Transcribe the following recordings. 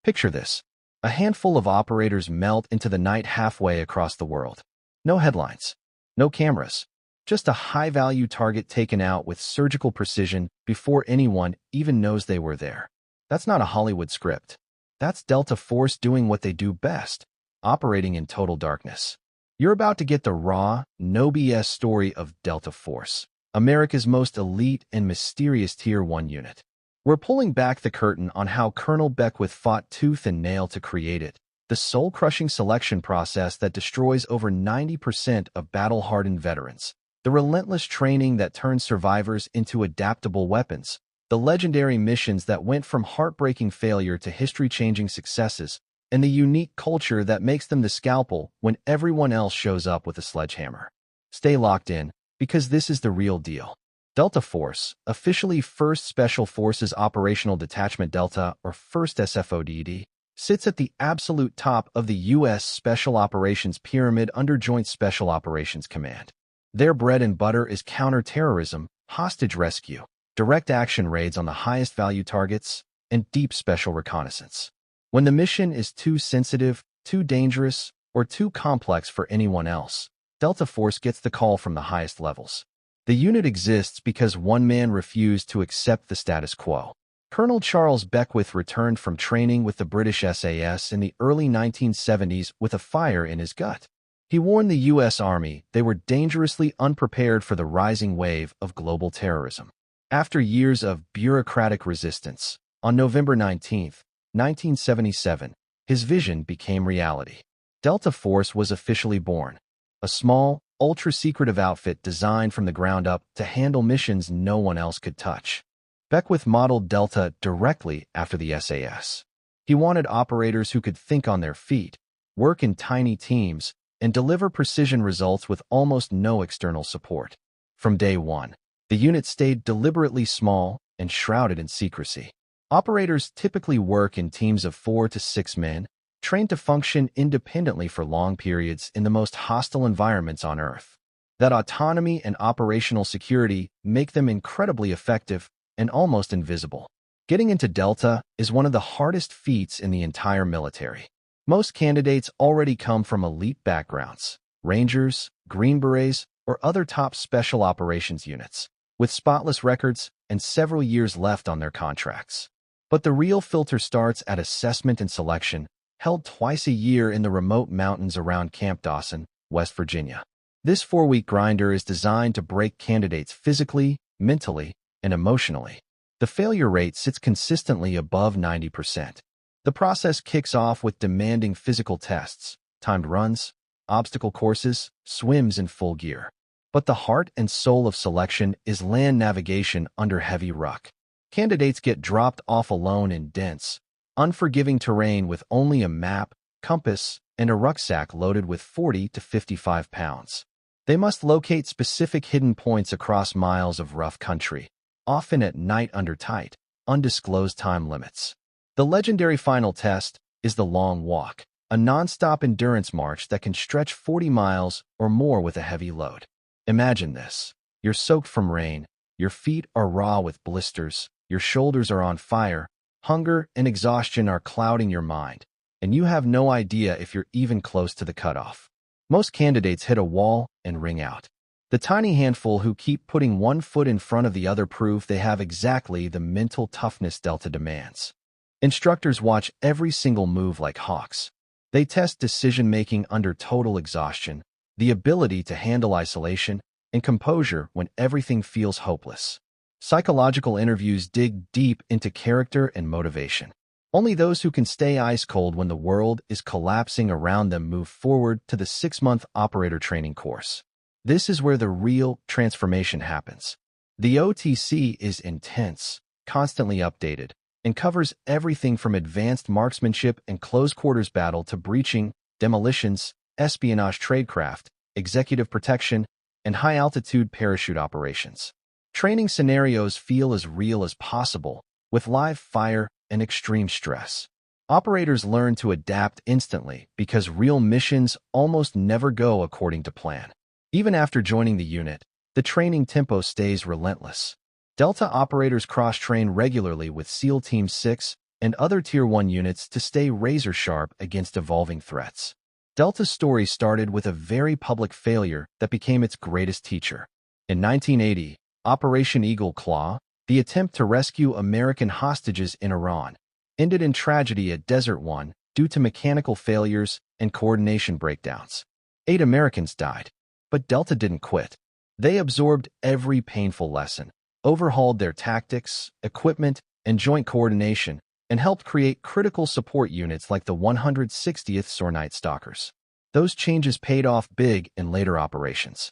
Picture this. A handful of operators melt into the night halfway across the world. No headlines, no cameras, just a high-value target taken out with surgical precision before anyone even knows they were there. That's not a Hollywood script. That's Delta Force doing what they do best, operating in total darkness. You're about to get the raw, no BS story of Delta Force, America's most elite and mysterious Tier 1 unit. We're pulling back the curtain on how Colonel Beckwith fought tooth and nail to create it, the soul-crushing selection process that destroys over 90% of battle-hardened veterans, the relentless training that turns survivors into adaptable weapons, the legendary missions that went from heartbreaking failure to history-changing successes, and the unique culture that makes them the scalpel when everyone else shows up with a sledgehammer. Stay locked in, because this is the real deal. Delta Force, officially 1st Special Forces Operational Detachment Delta, or 1st SFODD, sits at the absolute top of the U.S. Special Operations Pyramid under Joint Special Operations Command. Their bread and butter is counterterrorism, hostage rescue, direct action raids on the highest value targets, and deep special reconnaissance. When the mission is too sensitive, too dangerous, or too complex for anyone else, Delta Force gets the call from the highest levels. The unit exists because one man refused to accept the status quo. Colonel Charles Beckwith returned from training with the British SAS in the early 1970s with a fire in his gut. He warned the U.S. Army they were dangerously unprepared for the rising wave of global terrorism. After years of bureaucratic resistance, on November 19, 1977, his vision became reality. Delta Force was officially born, a small, ultra-secretive outfit designed from the ground up to handle missions no one else could touch. Beckwith modeled Delta directly after the SAS. He wanted operators who could think on their feet, work in tiny teams, and deliver precision results with almost no external support. From day one, the unit stayed deliberately small and shrouded in secrecy. Operators typically work in teams of 4 to 6 men, trained to function independently for long periods in the most hostile environments on Earth. That autonomy and operational security make them incredibly effective and almost invisible. Getting into Delta is one of the hardest feats in the entire military. Most candidates already come from elite backgrounds, Rangers, Green Berets, or other top special operations units, with spotless records and several years left on their contracts. But the real filter starts at assessment and selection, held twice a year in the remote mountains around Camp Dawson, West Virginia. This 4-week grinder is designed to break candidates physically, mentally, and emotionally. The failure rate sits consistently above 90%. The process kicks off with demanding physical tests, timed runs, obstacle courses, swims in full gear. But the heart and soul of selection is land navigation under heavy ruck. Candidates get dropped off alone in dense, unforgiving terrain with only a map, compass, and a rucksack loaded with 40 to 55 pounds. They must locate specific hidden points across miles of rough country, often at night under tight, undisclosed time limits. The legendary final test is the long walk, a non-stop endurance march that can stretch 40 miles or more with a heavy load. Imagine this. You're soaked from rain, your feet are raw with blisters, your shoulders are on fire, hunger and exhaustion are clouding your mind, and you have no idea if you're even close to the cutoff. Most candidates hit a wall and ring out. The tiny handful who keep putting one foot in front of the other prove they have exactly the mental toughness Delta demands. Instructors watch every single move like hawks. They test decision-making under total exhaustion, the ability to handle isolation, and composure when everything feels hopeless. Psychological interviews dig deep into character and motivation. Only those who can stay ice-cold when the world is collapsing around them move forward to the 6-month operator training course. This is where the real transformation happens. The OTC is intense, constantly updated, and covers everything from advanced marksmanship and close-quarters battle to breaching, demolitions, espionage tradecraft, executive protection, and high-altitude parachute operations. Training scenarios feel as real as possible, with live fire and extreme stress. Operators learn to adapt instantly because real missions almost never go according to plan. Even after joining the unit, the training tempo stays relentless. Delta operators cross-train regularly with SEAL Team 6, and other Tier 1 units to stay razor-sharp against evolving threats. Delta's story started with a very public failure that became its greatest teacher. In 1980, Operation Eagle Claw, the attempt to rescue American hostages in Iran, ended in tragedy at Desert One due to mechanical failures and coordination breakdowns. 8 Americans died, but Delta didn't quit. They absorbed every painful lesson, overhauled their tactics, equipment, and joint coordination, and helped create critical support units like the 160th SOAR Night Stalkers. Those changes paid off big in later operations.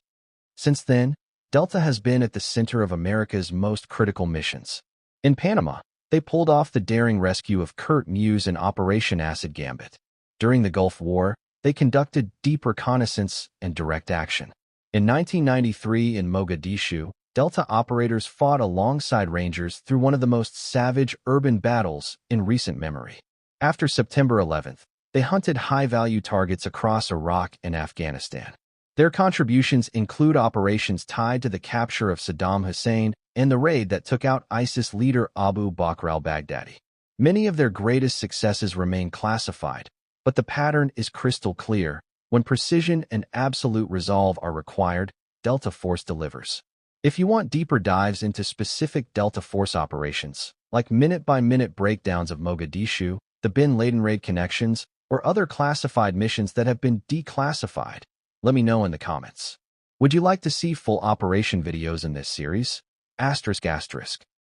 Since then, Delta has been at the center of America's most critical missions. In Panama, they pulled off the daring rescue of Kurt Muse in Operation Acid Gambit. During the Gulf War, they conducted deep reconnaissance and direct action. In 1993 in Mogadishu, Delta operators fought alongside Rangers through one of the most savage urban battles in recent memory. After September 11th, they hunted high-value targets across Iraq and Afghanistan. Their contributions include operations tied to the capture of Saddam Hussein and the raid that took out ISIS leader Abu Bakr al-Baghdadi. Many of their greatest successes remain classified, but the pattern is crystal clear. When precision and absolute resolve are required, Delta Force delivers. If you want deeper dives into specific Delta Force operations, like minute-by-minute breakdowns of Mogadishu, the Bin Laden raid connections, or other classified missions that have been declassified, let me know in the comments. Would you like to see full operation videos in this series? ***.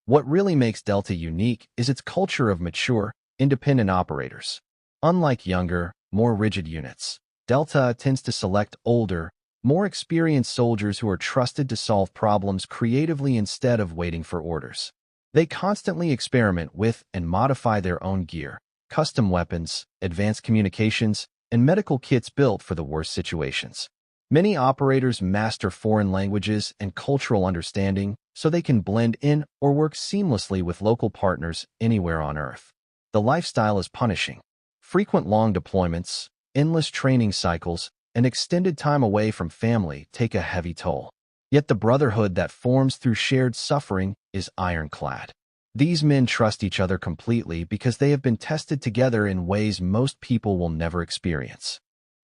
What really makes Delta unique is its culture of mature, independent operators. Unlike younger, more rigid units, Delta tends to select older, more experienced soldiers who are trusted to solve problems creatively instead of waiting for orders. They constantly experiment with and modify their own gear, custom weapons, advanced communications, and medical kits built for the worst situations. Many operators master foreign languages and cultural understanding so they can blend in or work seamlessly with local partners anywhere on Earth. The lifestyle is punishing. Frequent long deployments, endless training cycles, and extended time away from family take a heavy toll. Yet the brotherhood that forms through shared suffering is ironclad. These men trust each other completely because they have been tested together in ways most people will never experience.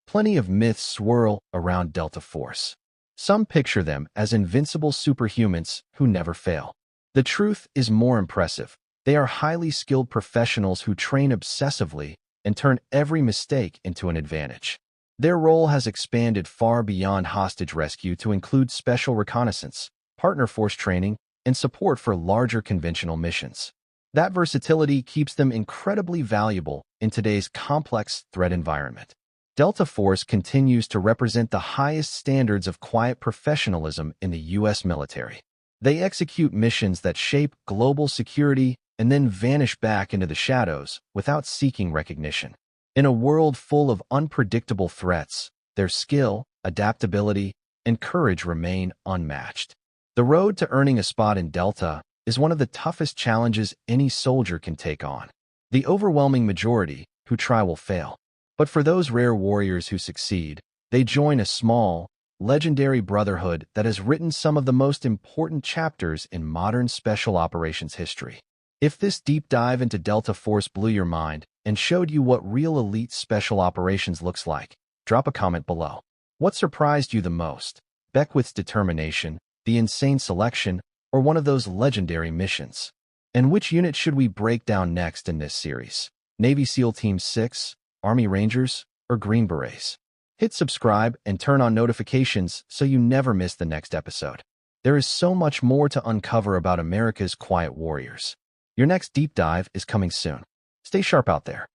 Plenty of myths swirl around Delta Force. Some picture them as invincible superhumans who never fail. The truth is more impressive. They are highly skilled professionals who train obsessively and turn every mistake into an advantage. Their role has expanded far beyond hostage rescue to include special reconnaissance, partner force training, and support for larger conventional missions. That versatility keeps them incredibly valuable in today's complex threat environment. Delta Force continues to represent the highest standards of quiet professionalism in the U.S. military. They execute missions that shape global security and then vanish back into the shadows without seeking recognition. In a world full of unpredictable threats, their skill, adaptability, and courage remain unmatched. The road to earning a spot in Delta is one of the toughest challenges any soldier can take on. The overwhelming majority who try will fail. But for those rare warriors who succeed, they join a small, legendary brotherhood that has written some of the most important chapters in modern special operations history. If this deep dive into Delta Force blew your mind and showed you what real elite special operations looks like, drop a comment below. What surprised you the most? Beckwith's determination, the insane selection, or one of those legendary missions? And which unit should we break down next in this series? Navy SEAL Team 6, Army Rangers, or Green Berets? Hit subscribe and turn on notifications so you never miss the next episode. There is so much more to uncover about America's quiet warriors. Your next deep dive is coming soon. Stay sharp out there.